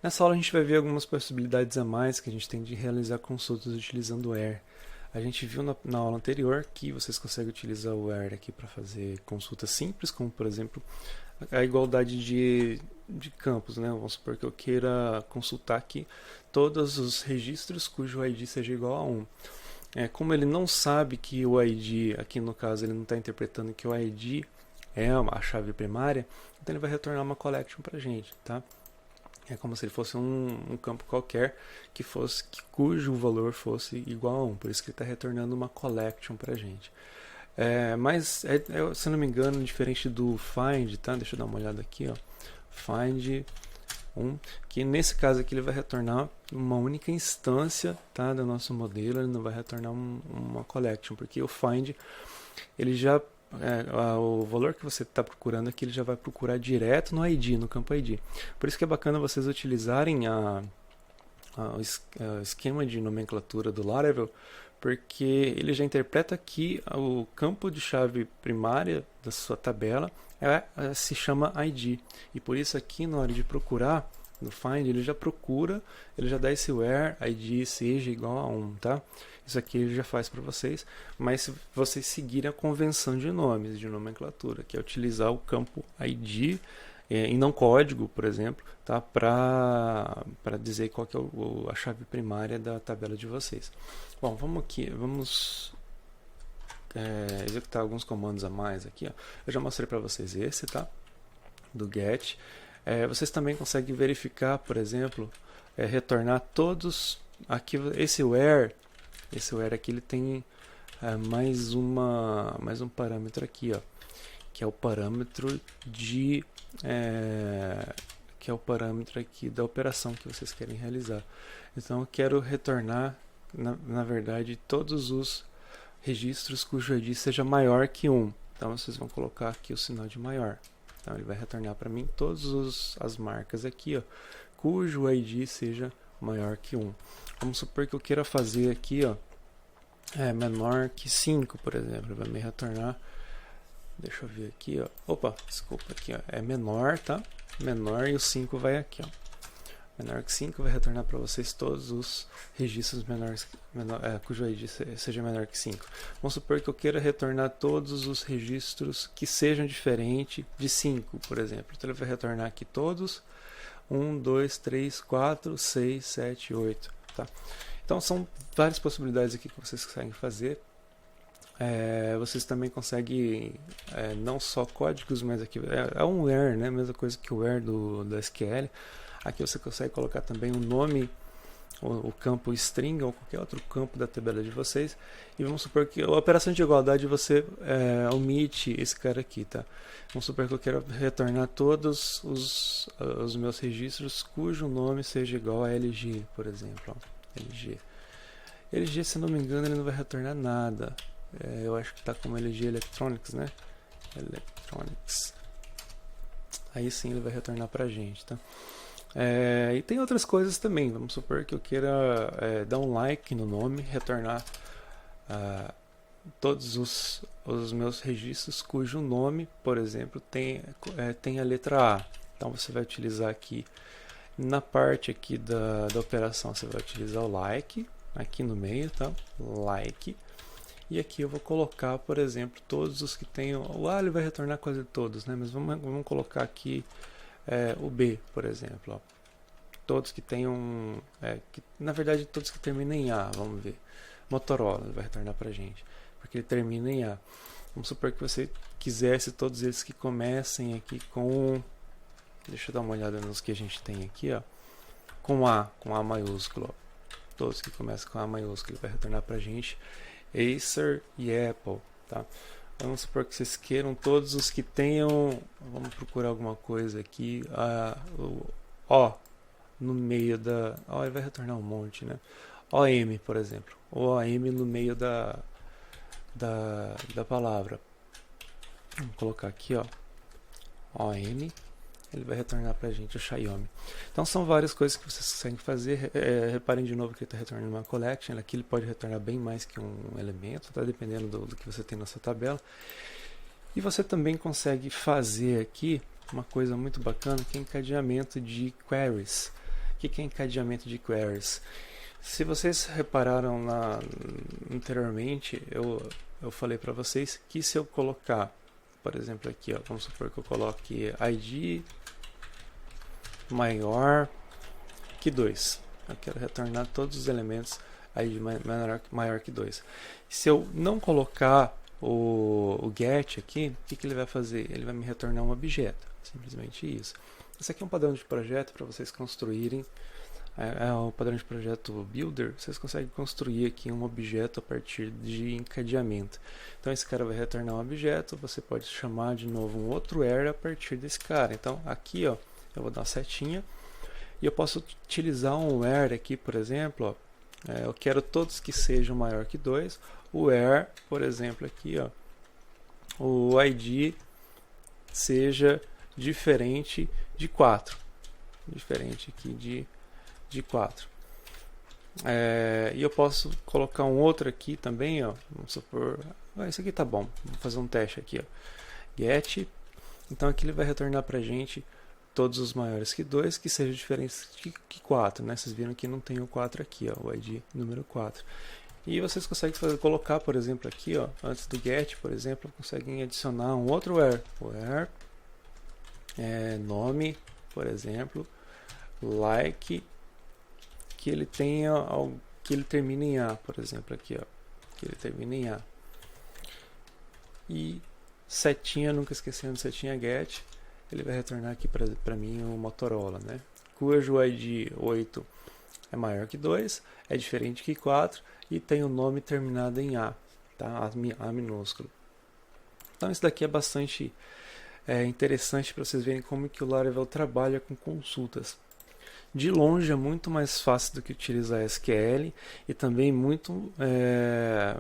Nessa aula a gente vai ver algumas possibilidades a mais que a gente tem de realizar consultas utilizando o where. A gente viu na aula anterior que vocês conseguem utilizar o where aqui para fazer consultas simples, como por exemplo a igualdade de campos, né? Vamos supor que eu queira consultar aqui todos os registros cujo ID seja igual a 1. Como ele não sabe que o ID, aqui no caso ele não está interpretando que o ID é a chave primária, então ele vai retornar uma collection para a gente, tá? É como se ele fosse um campo qualquer cujo valor fosse igual a 1. Por isso que ele está retornando uma collection para a gente. Mas, se não me engano, diferente do find, tá? Deixa eu dar uma olhada aqui, ó. Find 1, que nesse caso aqui ele vai retornar uma única instância, tá, do nosso modelo. Ele não vai retornar uma collection, porque o find ele já o valor que você está procurando aqui ele já vai procurar direto no ID, no campo ID. Por isso que é bacana vocês utilizarem o esquema de nomenclatura do Laravel, porque ele já interpreta aqui o campo de chave primária da sua tabela se chama ID, e por isso aqui na hora de procurar no find ele já procura, ele já dá esse where ID seja igual a 1, tá? Isso aqui ele já faz para vocês, mas se vocês seguirem a convenção de nomes, de nomenclatura, que é utilizar o campo ID e não código, por exemplo, tá? Para dizer qual que é a chave primária da tabela de vocês. Bom, vamos executar alguns comandos a mais aqui, ó. Eu já mostrei para vocês esse, tá? Do get. Vocês também conseguem verificar, por exemplo, retornar todos aqui esse where aqui ele tem mais um parâmetro aqui, ó, que é o parâmetro que é o parâmetro aqui da operação que vocês querem realizar. Então eu quero retornar na verdade todos os registros cujo ID seja maior que 1. Então vocês vão colocar aqui o sinal de maior. Então ele vai retornar para mim todas as marcas aqui, ó, cujo ID seja maior que 1. Vamos supor que eu queira fazer aqui, ó, menor que 5, por exemplo. Vai me retornar, deixa eu ver aqui, ó. Opa, desculpa, aqui, ó, é menor, tá? Menor, e o 5 vai aqui, ó. Menor que 5 vai retornar para vocês todos os registros cujo ID seja menor que 5. Vamos supor que eu queira retornar todos os registros que sejam diferentes de 5, por exemplo. Então ele vai retornar aqui todos 1, 2, 3, 4, 6, 7, 8, tá? Então são várias possibilidades aqui que vocês conseguem fazer. Vocês também conseguem não só códigos, mas aqui é um where, né? Mesma coisa que o where do SQL. Aqui você consegue colocar também o nome, o campo string ou qualquer outro campo da tabela de vocês. E vamos supor que a operação de igualdade você omite esse cara aqui, tá? Vamos supor que eu quero retornar todos os meus registros cujo nome seja igual a LG, por exemplo. Ó, LG, se não me engano, ele não vai retornar nada. Eu acho que está como LG Electronics, né? Electronics. Aí sim ele vai retornar pra gente, tá? E tem outras coisas também. Vamos supor que eu queira dar um like no nome, retornar todos os meus registros cujo nome, por exemplo, tem a letra A. Então você vai utilizar aqui na parte aqui da operação, você vai utilizar o like aqui no meio, tá? Like. E aqui eu vou colocar, por exemplo, todos os que tenham o A, ele vai retornar quase todos, né? Mas vamos colocar aqui o B, por exemplo, ó. Todos que tenham na verdade todos que terminem em A, vamos ver. Motorola, ele vai retornar pra gente, porque ele termina em A. Vamos supor que você quisesse todos eles que comecem aqui com, deixa eu dar uma olhada nos que a gente tem aqui, ó, com A maiúsculo, ó. Todos que começam com A maiúsculo, ele vai retornar pra gente. Acer e Apple, tá? Vamos supor que vocês queiram todos os que tenham, vamos procurar alguma coisa aqui, o O no meio da, ele vai retornar um monte, né? OM, por exemplo, o OM no meio da palavra. Vamos colocar aqui, ó, OM, ele vai retornar pra gente o Xiaomi. Então são várias coisas que vocês conseguem fazer. Reparem de novo que ele está retornando uma collection. Aqui ele pode retornar bem mais que um elemento, tá? Dependendo do que você tem na sua tabela. E você também consegue fazer aqui uma coisa muito bacana, que é encadeamento de queries. O que é encadeamento de queries? Se vocês repararam anteriormente, eu falei para vocês que se eu colocar, por exemplo aqui, ó, vamos supor que eu coloque ID maior que 2. Eu quero retornar todos os elementos ID maior que 2. Se eu não colocar o get aqui, o que ele vai fazer? Ele vai me retornar um objeto, simplesmente isso. Esse aqui é um padrão de projeto para vocês construírem. É o padrão de projeto Builder. Vocês conseguem construir aqui um objeto a partir de encadeamento. Então esse cara vai retornar um objeto, você pode chamar de novo um outro where a partir desse cara. Então aqui, ó, eu vou dar uma setinha e eu posso utilizar um where aqui, por exemplo, ó, eu quero todos que sejam maior que 2. O where, por exemplo, aqui, ó, o ID seja diferente de 4. Diferente aqui de 4. E eu posso colocar um outro aqui também, ó, vamos supor, isso aqui tá bom, vou fazer um teste aqui, ó, get, então aqui ele vai retornar pra gente todos os maiores que 2 que sejam diferentes que 4, né? Vocês viram que não tem o 4 aqui, ó, o ID número 4. E vocês conseguem colocar, por exemplo, aqui, ó, antes do get, por exemplo, conseguem adicionar um outro where, nome, por exemplo, like, que ele tenha algo que ele termine em A, por exemplo, aqui, ó, que ele termine em A. E setinha, nunca esquecendo setinha get, ele vai retornar aqui para mim o Motorola, né? Cujo ID 8 é maior que 2, é diferente que 4 e tem o nome terminado em A, tá? A minúsculo. Então isso daqui é bastante interessante para vocês verem como que o Laravel trabalha com consultas. De longe é muito mais fácil do que utilizar SQL e também muito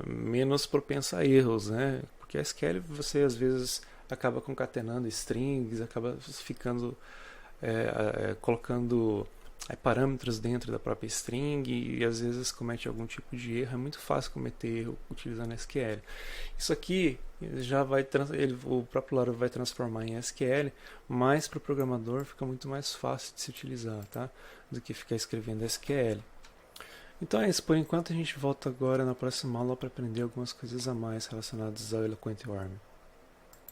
menos propenso a erros, né? Porque a SQL você às vezes acaba concatenando strings, acaba ficando colocando parâmetros dentro da própria string e às vezes comete algum tipo de erro. É muito fácil cometer erro utilizando SQL. Isso aqui já vai o próprio Laravel vai transformar em SQL, mas para o programador fica muito mais fácil de se utilizar, tá? Do que ficar escrevendo SQL. Então é isso, por enquanto a gente volta agora na próxima aula para aprender algumas coisas a mais relacionadas ao Eloquent Warm.